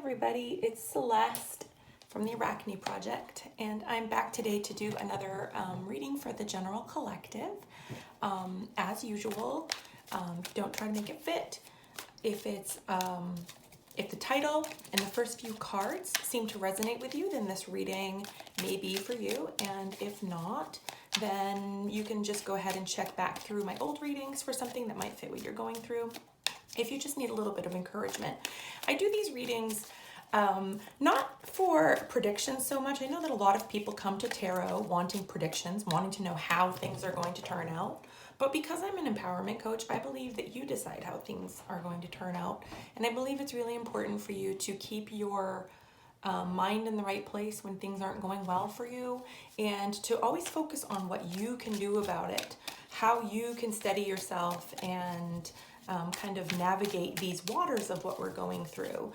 everybody, it's Celeste from the Arachne Project, and I'm back today to do another reading for the general collective. As usual, don't try to make it fit. If the title and the first few cards seem to resonate with you, then this reading may be for you, and if not, then you can just go ahead and check back through my old readings for something that might fit what you're going through. If you just need a little bit of encouragement. I do these readings not for predictions so much. I know that a lot of people come to tarot wanting predictions, wanting to know how things are going to turn out. But because I'm an empowerment coach, I believe that you decide how things are going to turn out. And I believe it's really important for you to keep your mind in the right place when things aren't going well for you, and to always focus on what you can do about it, how you can steady yourself and kind of navigate these waters of what we're going through.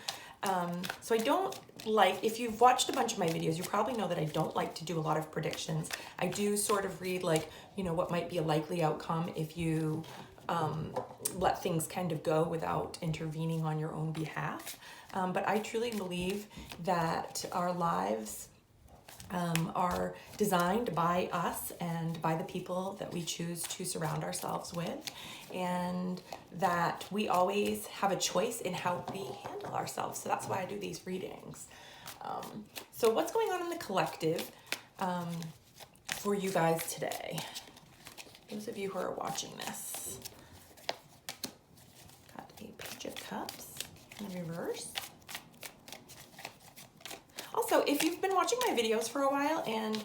So I don't like, if you've watched a bunch of my videos, you probably know that I don't like to do a lot of predictions. I do sort of read like, you know, what might be a likely outcome if you let things kind of go without intervening on your own behalf. But I truly believe that our lives are designed by us and by the people that we choose to surround ourselves with, and that we always have a choice in how we handle ourselves. So that's why I do these readings. So what's going on in the collective for you guys today? Those of you who are watching this. Got a Page of Cups in reverse. Also, if you've been watching my videos for a while, and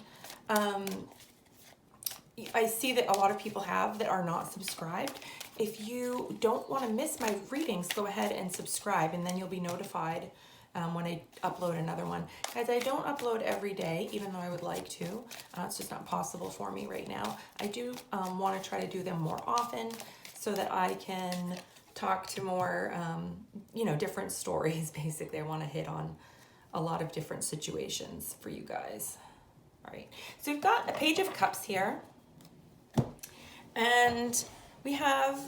I see that a lot of people have that are not subscribed, if you don't want to miss my readings, go ahead and subscribe, and then you'll be notified when I upload another one. Guys, I don't upload every day, even though I would like to. It's just not possible for me right now. I do want to try to do them more often so that I can talk to more, you know, different stories. Basically, I want to hit on a lot of different situations for you guys. All right, so we've got a Page of Cups here, and we have,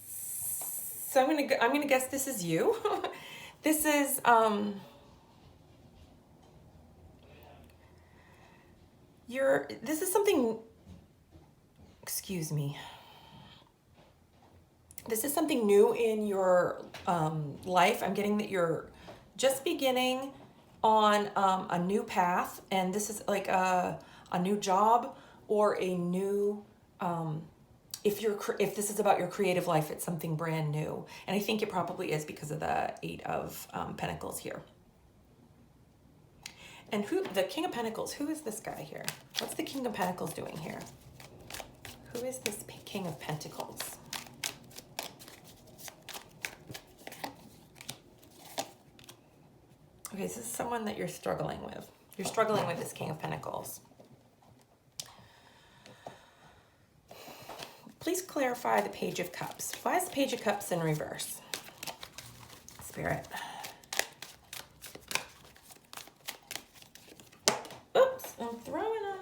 so I'm gonna guess this is you. This is this is something, excuse me, this is something new in your life. I'm getting that you're just beginning on a new path, and this is like a new job or a new, if this is about your creative life, it's something brand new. And I think it probably is because of the Eight of Pentacles here. And the King of Pentacles, who is this guy here? What's the King of Pentacles doing here? Who is this King of Pentacles? Okay, so this is someone that you're struggling with. You're struggling with this King of Pentacles. Please clarify the Page of Cups. Why is the Page of Cups in reverse? Spirit. Oops, I'm throwing them.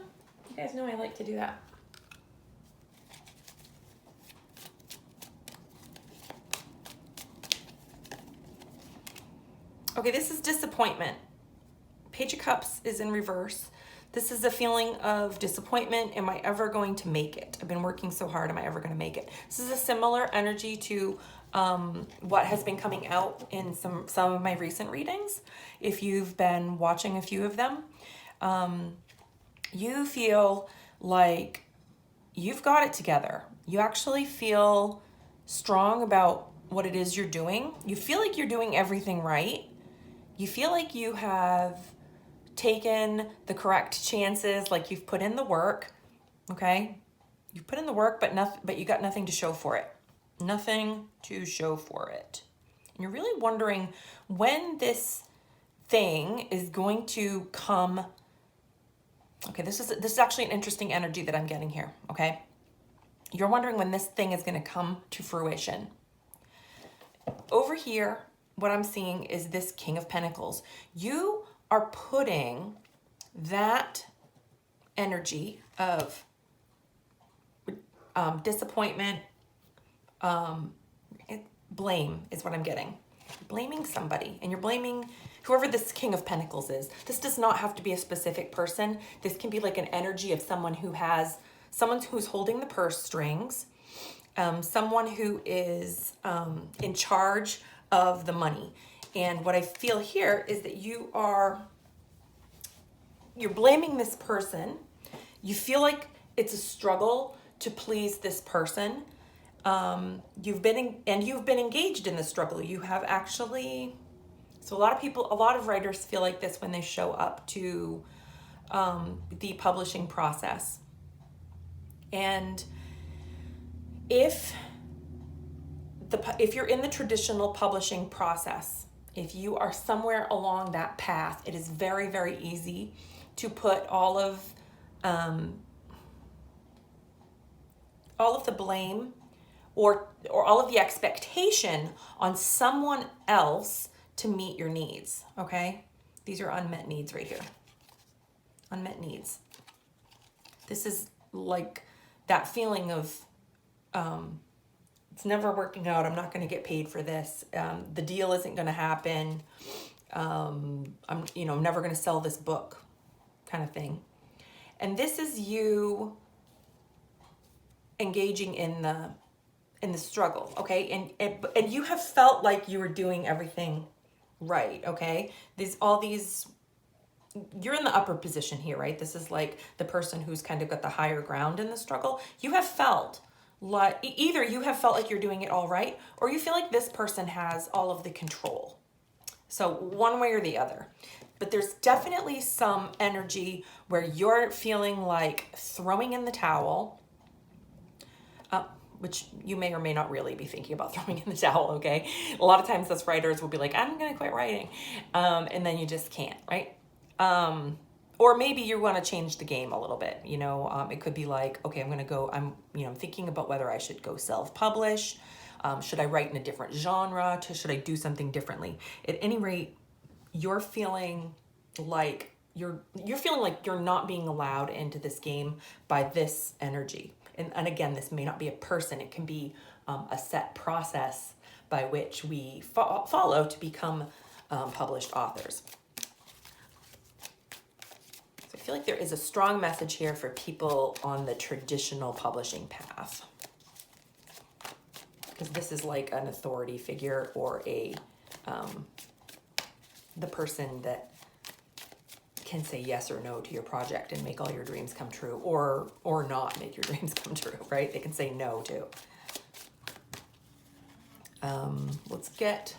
You guys know I like to do that. Okay, this is disappointment. Page of Cups is in reverse. This is a feeling of disappointment. Am I ever going to make it? I've been working so hard. Am I ever going to make it? This is a similar energy to what has been coming out in some of my recent readings. If you've been watching a few of them, you feel like you've got it together. You actually feel strong about what it is you're doing. You feel like you're doing everything right. You feel like you have taken the correct chances, like you've put in the work, okay? You've put in the work, but you got nothing to show for it. Nothing to show for it. And you're really wondering when this thing is going to come. Okay, this is actually an interesting energy that I'm getting here, okay? You're wondering when this thing is going to come to fruition. Over here, what I'm seeing is this King of Pentacles. You are putting that energy of disappointment, blame is what I'm getting. blaming somebody, and you're blaming whoever this King of Pentacles is. This does not have to be a specific person. This can be like an energy of someone who's holding the purse strings, someone who is in charge of the money. And what I feel here is that you're blaming this person. You feel like it's a struggle to please this person. You've been engaged in the struggle. You have actually, so a lot of writers feel like this when they show up to the publishing process. And if you're in the traditional publishing process, if you are somewhere along that path, it is very, very easy to put all of the blame or all of the expectation on someone else to meet your needs, okay? These are unmet needs right here. Unmet needs. This is like that feeling of it's never working out. I'm not going to get paid for this. The deal isn't going to happen. I'm never going to sell this book, kind of thing. And this is you engaging in the struggle, okay? And you have felt like you were doing everything right, okay? You're in the upper position here, right? This is like the person who's kind of got the higher ground in the struggle. You have felt like either you have felt like you're doing it all right, or you feel like this person has all of the control. So one way or the other. But there's definitely some energy where you're feeling like throwing in the towel, which you may or may not really be thinking about throwing in the towel, okay? A lot of times us writers will be like, I'm going to quit writing. And then you just can't, right? Or maybe you want to change the game a little bit. It could be like, okay, I'm thinking about whether I should go self-publish. Should I write in a different genre? Should I do something differently? At any rate, you're feeling like you're not being allowed into this game by this energy. And again, this may not be a person. It can be a set process by which we follow to become published authors. So I feel like there is a strong message here for people on the traditional publishing path, because this is like an authority figure or the person that can say yes or no to your project and make all your dreams come true, or not make your dreams come true, right? They can say no too. Let's get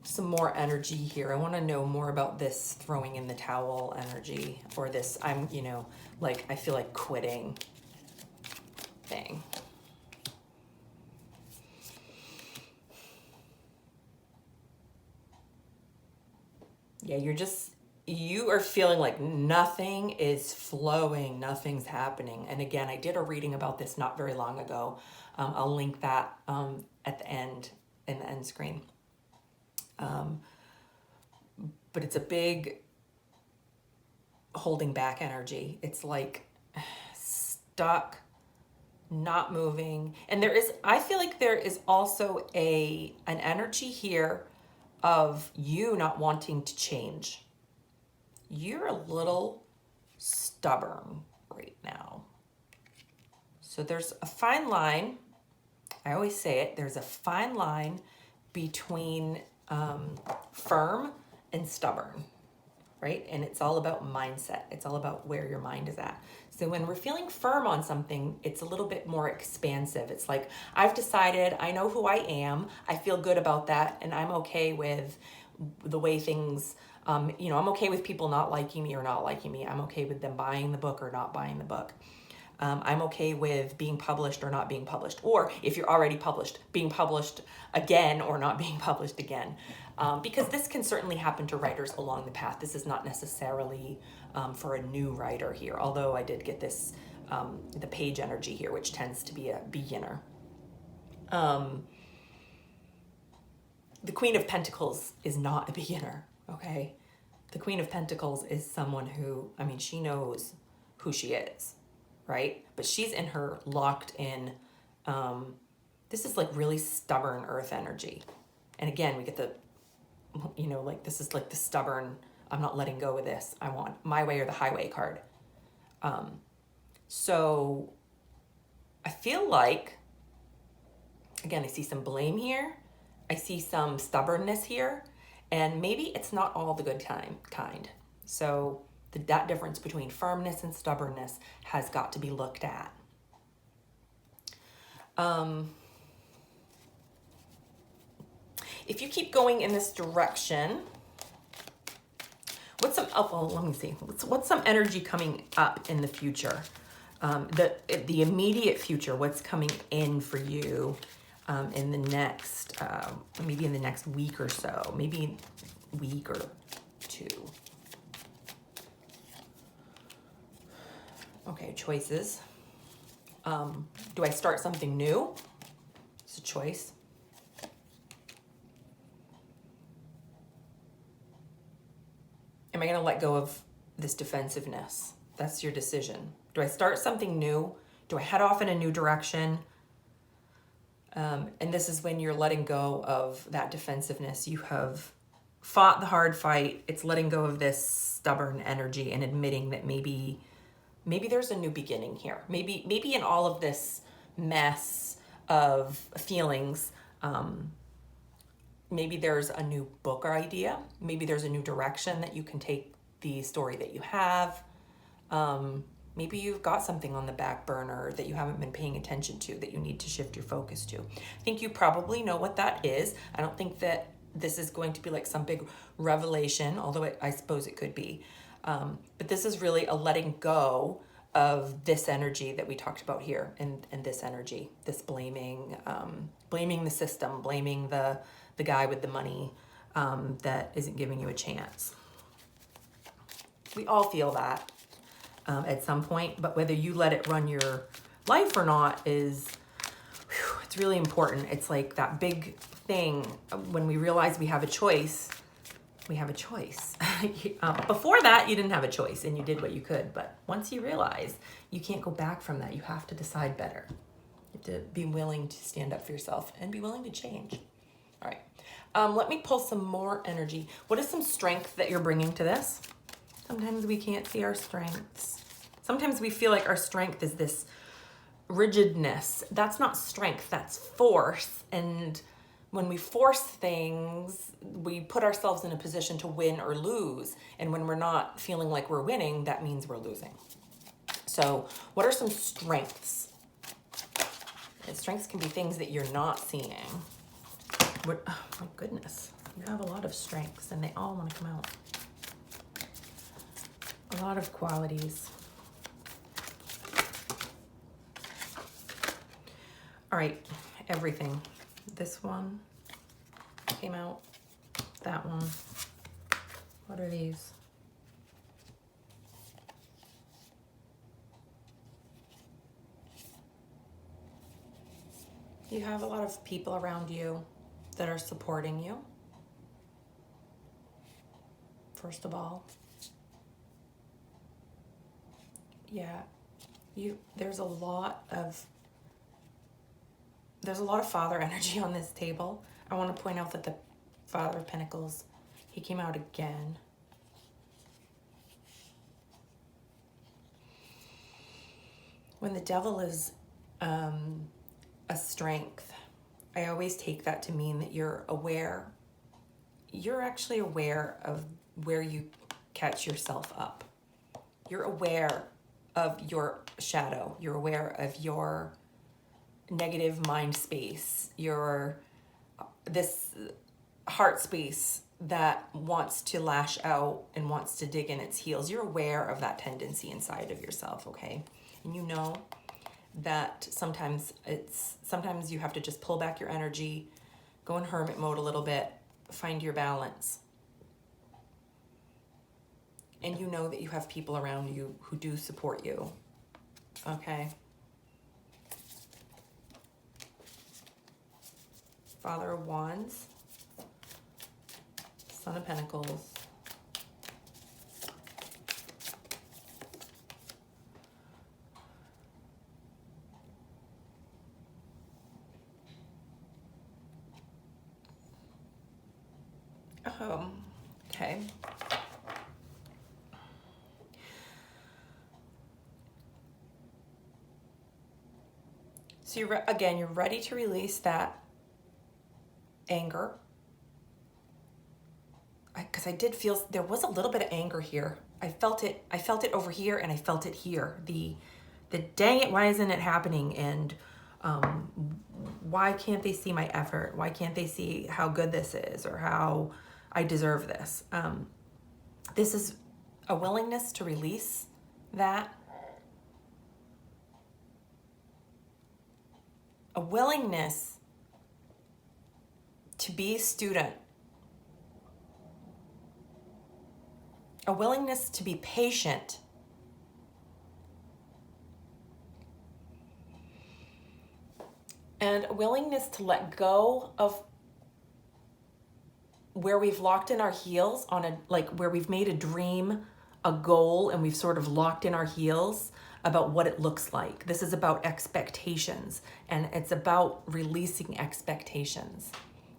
some more energy here. I want to know more about this throwing in the towel energy, or this I feel like quitting thing. Yeah, you are feeling like nothing is flowing, nothing's happening. And again, I did a reading about this not very long ago. I'll link that at the end, in the end screen. But it's a big holding back energy. It's like stuck, not moving. And I feel like there is also an energy here of you not wanting to change. You're a little stubborn right now. So there's a fine line. I always say it. There's a fine line between firm and stubborn, right? And it's all about mindset. It's all about where your mind is at. So when we're feeling firm on something, it's a little bit more expansive. It's like, I've decided, I know who I am. I feel good about that. And I'm okay with the way things, I'm okay with people not liking me or not liking me. I'm okay with them buying the book or not buying the book. I'm okay with being published or not being published. Or if you're already published, being published again or not being published again. Because this can certainly happen to writers along the path. This is not necessarily for a new writer here. Although I did get this, the page energy here, which tends to be a beginner. The Queen of Pentacles is not a beginner, okay? The Queen of Pentacles is someone who, she knows who she is, right? But she's in her locked in, this is like really stubborn earth energy, And again, we get the, you know, like this is like the stubborn, I'm not letting go of this. I want my way or the highway card. So I feel like, again, I see some blame here. I see some stubbornness here. And maybe it's not all the good kind. So that difference between firmness and stubbornness has got to be looked at. If you keep going in this direction, what's some, oh, well, let me see. What's some energy coming up in the future? The immediate future, what's coming in for you in the next, maybe in the next week or so, maybe week or two. Okay, choices. Do I start something new? It's a choice. Am I going to let go of this defensiveness? That's your decision. Do I start something new? Do I head off in a new direction? And this is when you're letting go of that defensiveness. You have fought the hard fight. It's letting go of this stubborn energy and admitting that maybe there's a new beginning here. Maybe in all of this mess of feelings, maybe there's a new book or idea. Maybe there's a new direction that you can take the story that you have. Maybe you've got something on the back burner that you haven't been paying attention to that you need to shift your focus to. I think you probably know what that is. I don't think that this is going to be like some big revelation, although I suppose it could be. But this is really a letting go of this energy that we talked about here, and this energy, this blaming the system, blaming the guy with the money that isn't giving you a chance. We all feel that at some point, but whether you let it run your life or not is, it's really important. It's like that big thing when we realize we have a choice. We have a choice. Before that, you didn't have a choice and you did what you could. But once you realize you can't go back from that, you have to decide better. You have to be willing to stand up for yourself and be willing to change. All right. Let me pull some more energy. What is some strength that you're bringing to this? Sometimes we can't see our strengths. Sometimes we feel like our strength is this rigidness. That's not strength, that's force. And when we force things, we put ourselves in a position to win or lose. And when we're not feeling like we're winning, that means we're losing. So what are some strengths? And strengths can be things that you're not seeing. Oh my goodness, you have a lot of strengths and they all want to come out. A lot of qualities. All right, everything. This one came out. That one. What are these? You have a lot of people around you that are supporting you. First of all. Yeah, there's a lot of Father energy on this table. I want to point out that the Father of Pentacles, he came out again. When the Devil is a strength, I always take that to mean that you're aware. You're actually aware of where you catch yourself up. You're aware of your shadow. You're aware of your negative mind space, this heart space that wants to lash out and wants to dig in its heels. You're aware of that tendency inside of yourself, okay? And you know that sometimes you have to just pull back your energy, go in hermit mode a little bit, find your balance. And you know that you have people around you who do support you, okay? Father of Wands, Son of Pentacles, Okay. So you're ready to release that anger. Because I did feel there was a little bit of anger here. I felt it over here, and I felt it here. The dang it, why isn't it happening? And why can't they see my effort? Why can't they see how good this is, or how I deserve this? This is a willingness to release that. A willingness to be a student. A willingness to be patient. And a willingness to let go of where we've locked in our heels on where we've made a dream a goal, and we've sort of locked in our heels about what it looks like. This is about expectations, and it's about releasing expectations.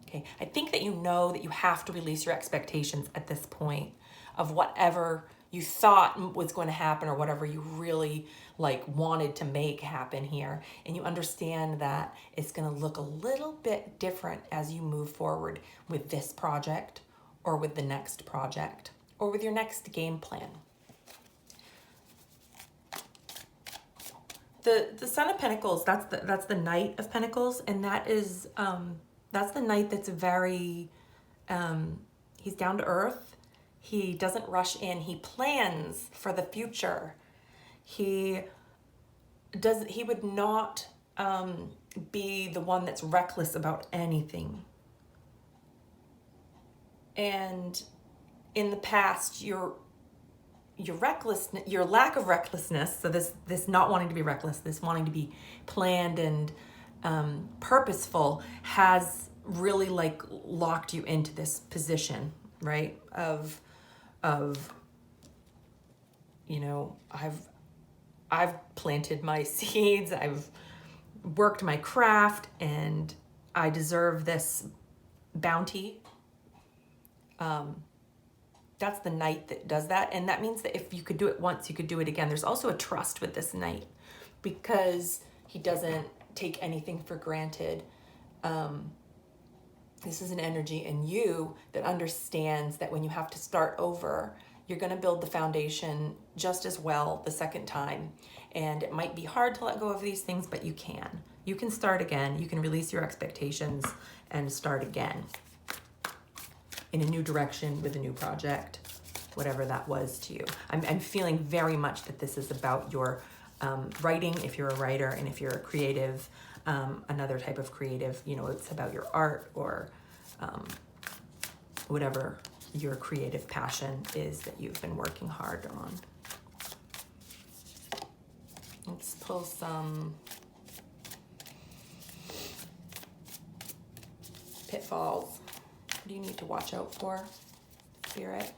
Okay, I think that you know that you have to release your expectations at this point of whatever you thought was going to happen, or whatever you really wanted to make happen here. And you understand that it's going to look a little bit different as you move forward with this project, or with the next project, or with your next game plan. The Son of Pentacles, that's the Knight of Pentacles, and that's the Knight that's very he's down to earth. He doesn't rush in. He plans for the future. He would not be the one that's reckless about anything. And in the past, your lack of recklessness, so this not wanting to be reckless, this wanting to be planned and purposeful, has really locked you into this position, right? Of I've planted my seeds, I've worked my craft, and I deserve this bounty. That's the Knight that does that. And that means that if you could do it once, you could do it again. There's also a trust with this Knight, because he doesn't take anything for granted. This is an energy in you that understands that when you have to start over, you're going to build the foundation just as well the second time. And it might be hard to let go of these things, but you can. You can start again. You can release your expectations and start again in a new direction with a new project, whatever that was to you. I'm feeling very much that this is about your writing, if you're a writer, and if you're a creative, another type of creative, it's about your art, or whatever your creative passion is that you've been working hard on. Let's pull some pitfalls. What do you need to watch out for, Spirit?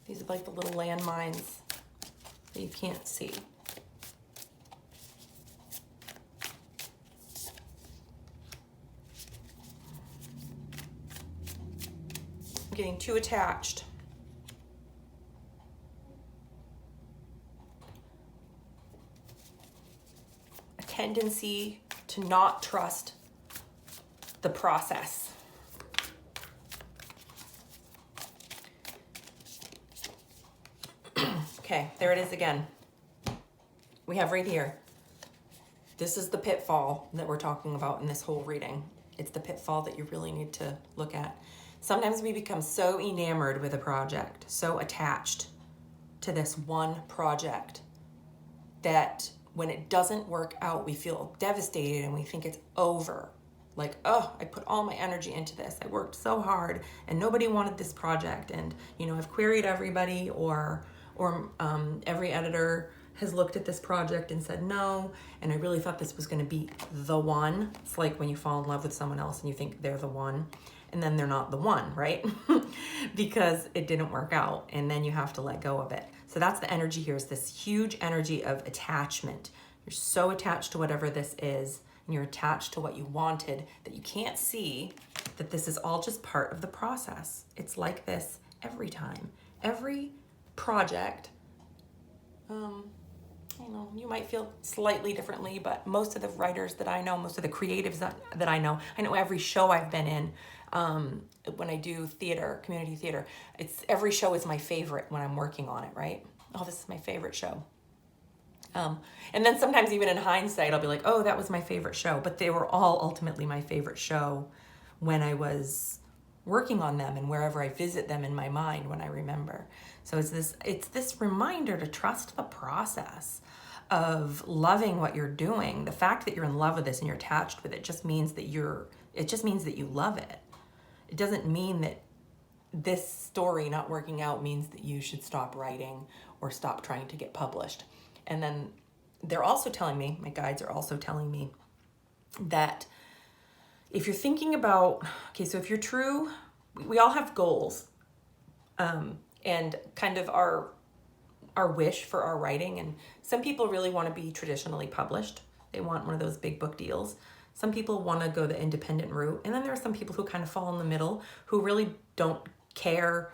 These are like the little landmines that you can't see. Getting too attached. A tendency to not trust the process. Okay, there it is again. We have right here. This is the pitfall that we're talking about in this whole reading. It's the pitfall that you really need to look at. Sometimes we become so enamored with a project, so attached to this one project, that when it doesn't work out, we feel devastated and we think it's over. Like, oh, I put all my energy into this. I worked so hard and nobody wanted this project. And, I've queried everybody, or every editor has looked at this project and said no. And I really thought this was going to be the one. It's like when you fall in love with someone else and you think they're the one, and then they're not the one, right? Because it didn't work out, and then you have to let go of it. So that's the energy here, is this huge energy of attachment. You're so attached to whatever this is and you're attached to what you wanted, that you can't see that this is all just part of the process. It's like this every time. Every project, you might feel slightly differently, but most of the writers that I know, most of the creatives that I know every show I've been in, when I do theater, community theater, every show is my favorite when I'm working on it, right? Oh, this is my favorite show. And then sometimes even in hindsight, I'll be like, oh, that was my favorite show. But they were all ultimately my favorite show when I was working on them and wherever I visit them in my mind when I remember. So it's this reminder to trust the process of loving what you're doing. The fact that you're in love with this and you're attached with it just means that you love it. It doesn't mean that this story not working out means that you should stop writing or stop trying to get published. And then they're also telling me, my guides are also telling me that if you're thinking about, okay, so if you're true, we all have goals, and kind of our wish for our writing. And some people really want to be traditionally published. They want one of those big book deals. Some people want to go the independent route. And then there are some people who kind of fall in the middle, who really don't care.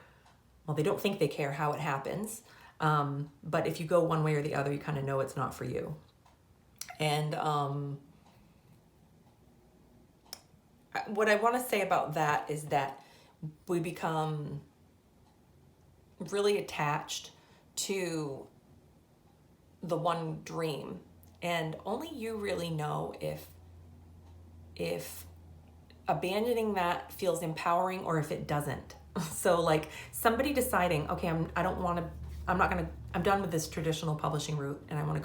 Well, they don't think they care how it happens. But if you go one way or the other, you kind of know it's not for you. And what I want to say about that is that we become really attached to the one dream, and only you really know if abandoning that feels empowering or if it doesn't. So like somebody deciding, okay, I'm done with this traditional publishing route and I want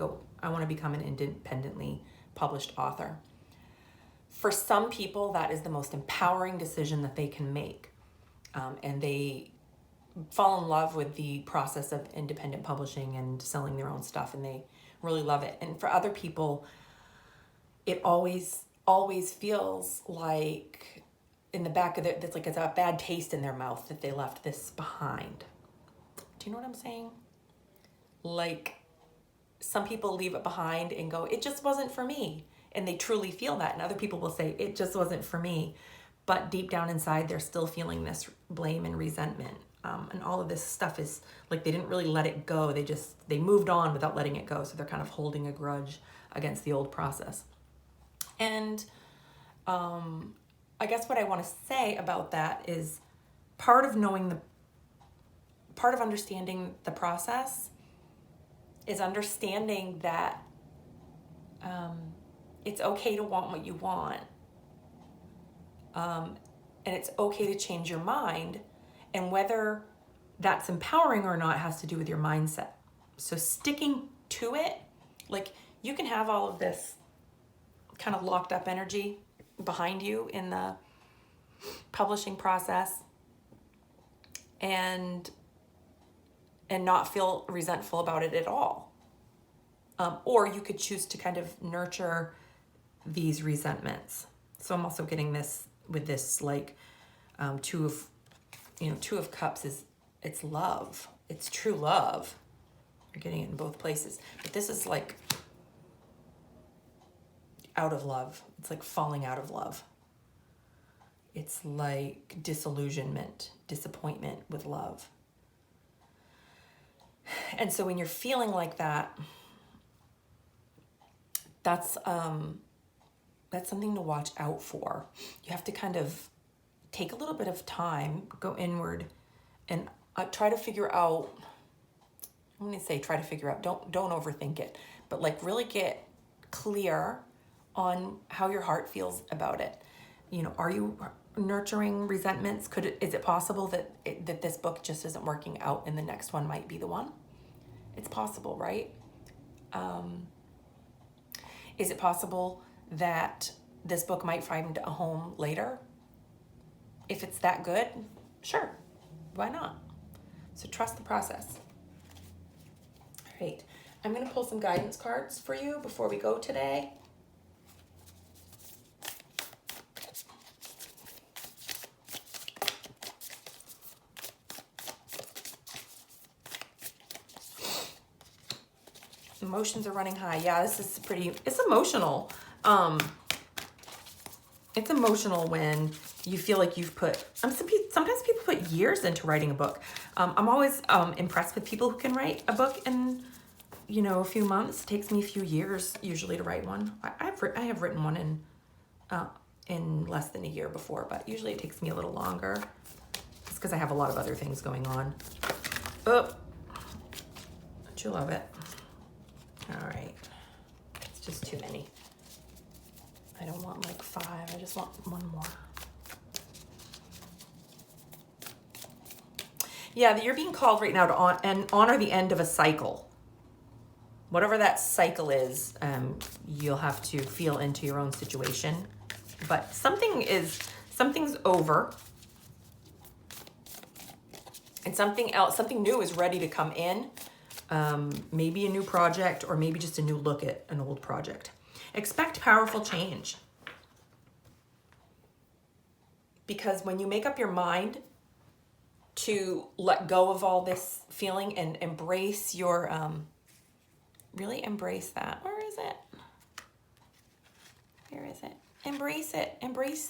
to become an independently published author. For some people, that is the most empowering decision that they can make. And they fall in love with the process of independent publishing and selling their own stuff, and they really love it. And for other people, it always feels like in the back of it's like it's a bad taste in their mouth that they left this behind. Do you know what I'm saying? Like some people leave it behind and go, it just wasn't for me. And they truly feel that. And other people will say, it just wasn't for me. But deep down inside, they're still feeling this blame and resentment. And all of this stuff is like they didn't really let it go. They moved on without letting it go. So they're kind of holding a grudge against the old process. And I guess what I want to say about that is part of understanding the process is understanding that it's okay to want what you want. And it's okay to change your mind. And whether that's empowering or not has to do with your mindset. So sticking to it, like you can have all of this kind of locked up energy behind you in the publishing process and not feel resentful about it at all. Or you could choose to kind of nurture these resentments. So I'm also getting this with this like Two of Cups it's love. It's true love. You're getting it in both places. But this is like out of love. It's like falling out of love. It's like disillusionment, disappointment with love. And so when you're feeling like that, that's something to watch out for. You have to kind of take a little bit of time, go inward, and try to figure out. I'm going to say try to figure out. Don't overthink it, but like really get clear on how your heart feels about it. Are you nurturing resentments? Is it possible that this book just isn't working out and the next one might be the one? It's possible, right? Is it possible that this book might find a home later? If it's that good, sure, why not? So trust the process. All right, I'm going to pull some guidance cards for you before we go today. Emotions are running high. Yeah, it's emotional. It's emotional when you feel like you've put, sometimes people put years into writing a book. I'm always impressed with people who can write a book in, you know, a few months. It takes me a few years usually to write one. I have written one in less than a year before, but usually it takes me a little longer. It's because I have a lot of other things going on. Oh, don't you love it? All right, it's just too many. I don't want like 5, I just want one more. Yeah, you're being called right now to honor the end of a cycle. Whatever that cycle is, you'll have to feel into your own situation. But something's over. And something new is ready to come in. Maybe a new project, or maybe just a new look at an old project. Expect powerful change. Because when you make up your mind to let go of all this feeling and embrace your, really embrace that. Where is it? Where is it? Embrace it. Embrace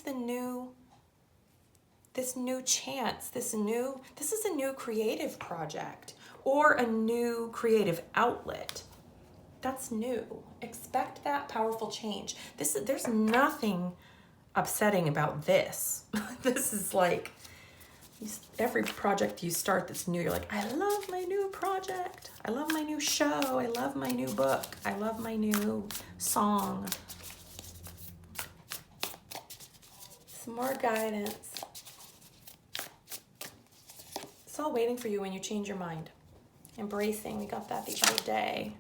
this new chance, this is a new creative project or a new creative outlet. That's new. Expect that powerful change. There's nothing upsetting about this. This is like every project you start that's new, you're like, I love my new project. I love my new show. I love my new book. I love my new song. Some more guidance. It's all waiting for you when you change your mind. Embracing, we got that the other day.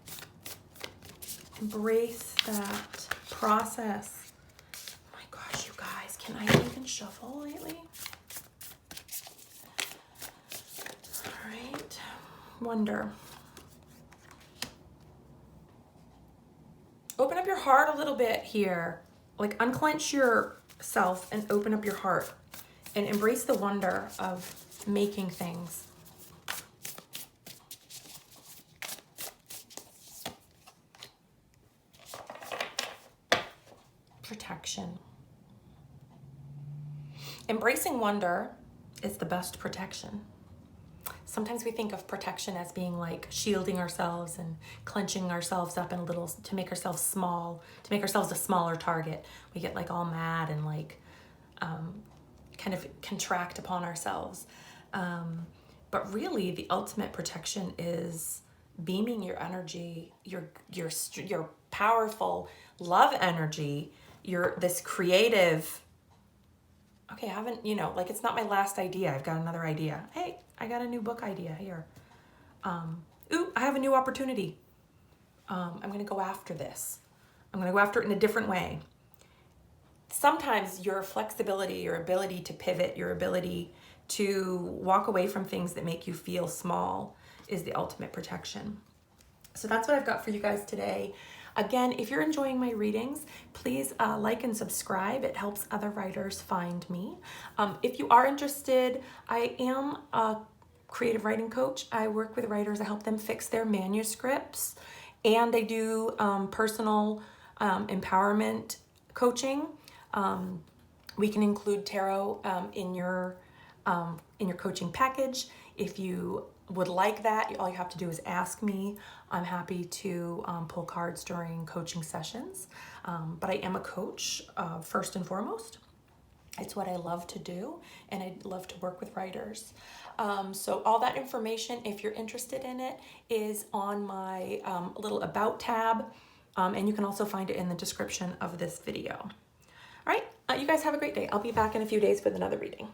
Embrace that process. Oh my gosh, you guys, can I even shuffle lately? All right, wonder. Open up your heart a little bit here. Like unclench yourself and open up your heart and embrace the wonder of making things. Protection. Embracing wonder is the best protection. Sometimes we think of protection as being like shielding ourselves and clenching ourselves up in a little to make ourselves small, to make ourselves a smaller target. We get like all mad and like kind of contract upon ourselves. But really the ultimate protection is beaming your energy, your powerful love energy, this creative, okay, I haven't, like it's not my last idea. I've got another idea. Hey, I got a new book idea here. Ooh, I have a new opportunity. I'm going to go after this. I'm going to go after it in a different way. Sometimes your flexibility, your ability to pivot, your ability to walk away from things that make you feel small is the ultimate protection. So that's what I've got for you guys today. Again, if you're enjoying my readings, please like and subscribe. It helps other writers find me. If you are interested, I am a creative writing coach. I work with writers. I help them fix their manuscripts, and I do personal empowerment coaching. We can include tarot in your coaching package. If you would like that, all you have to do is ask me. I'm happy to pull cards during coaching sessions. But I am a coach first and foremost. It's what I love to do, and I love to work with writers. So all that information, if you're interested in it, is on my little About tab, and you can also find it in the description of this video. All right, you guys have a great day. I'll be back in a few days with another reading.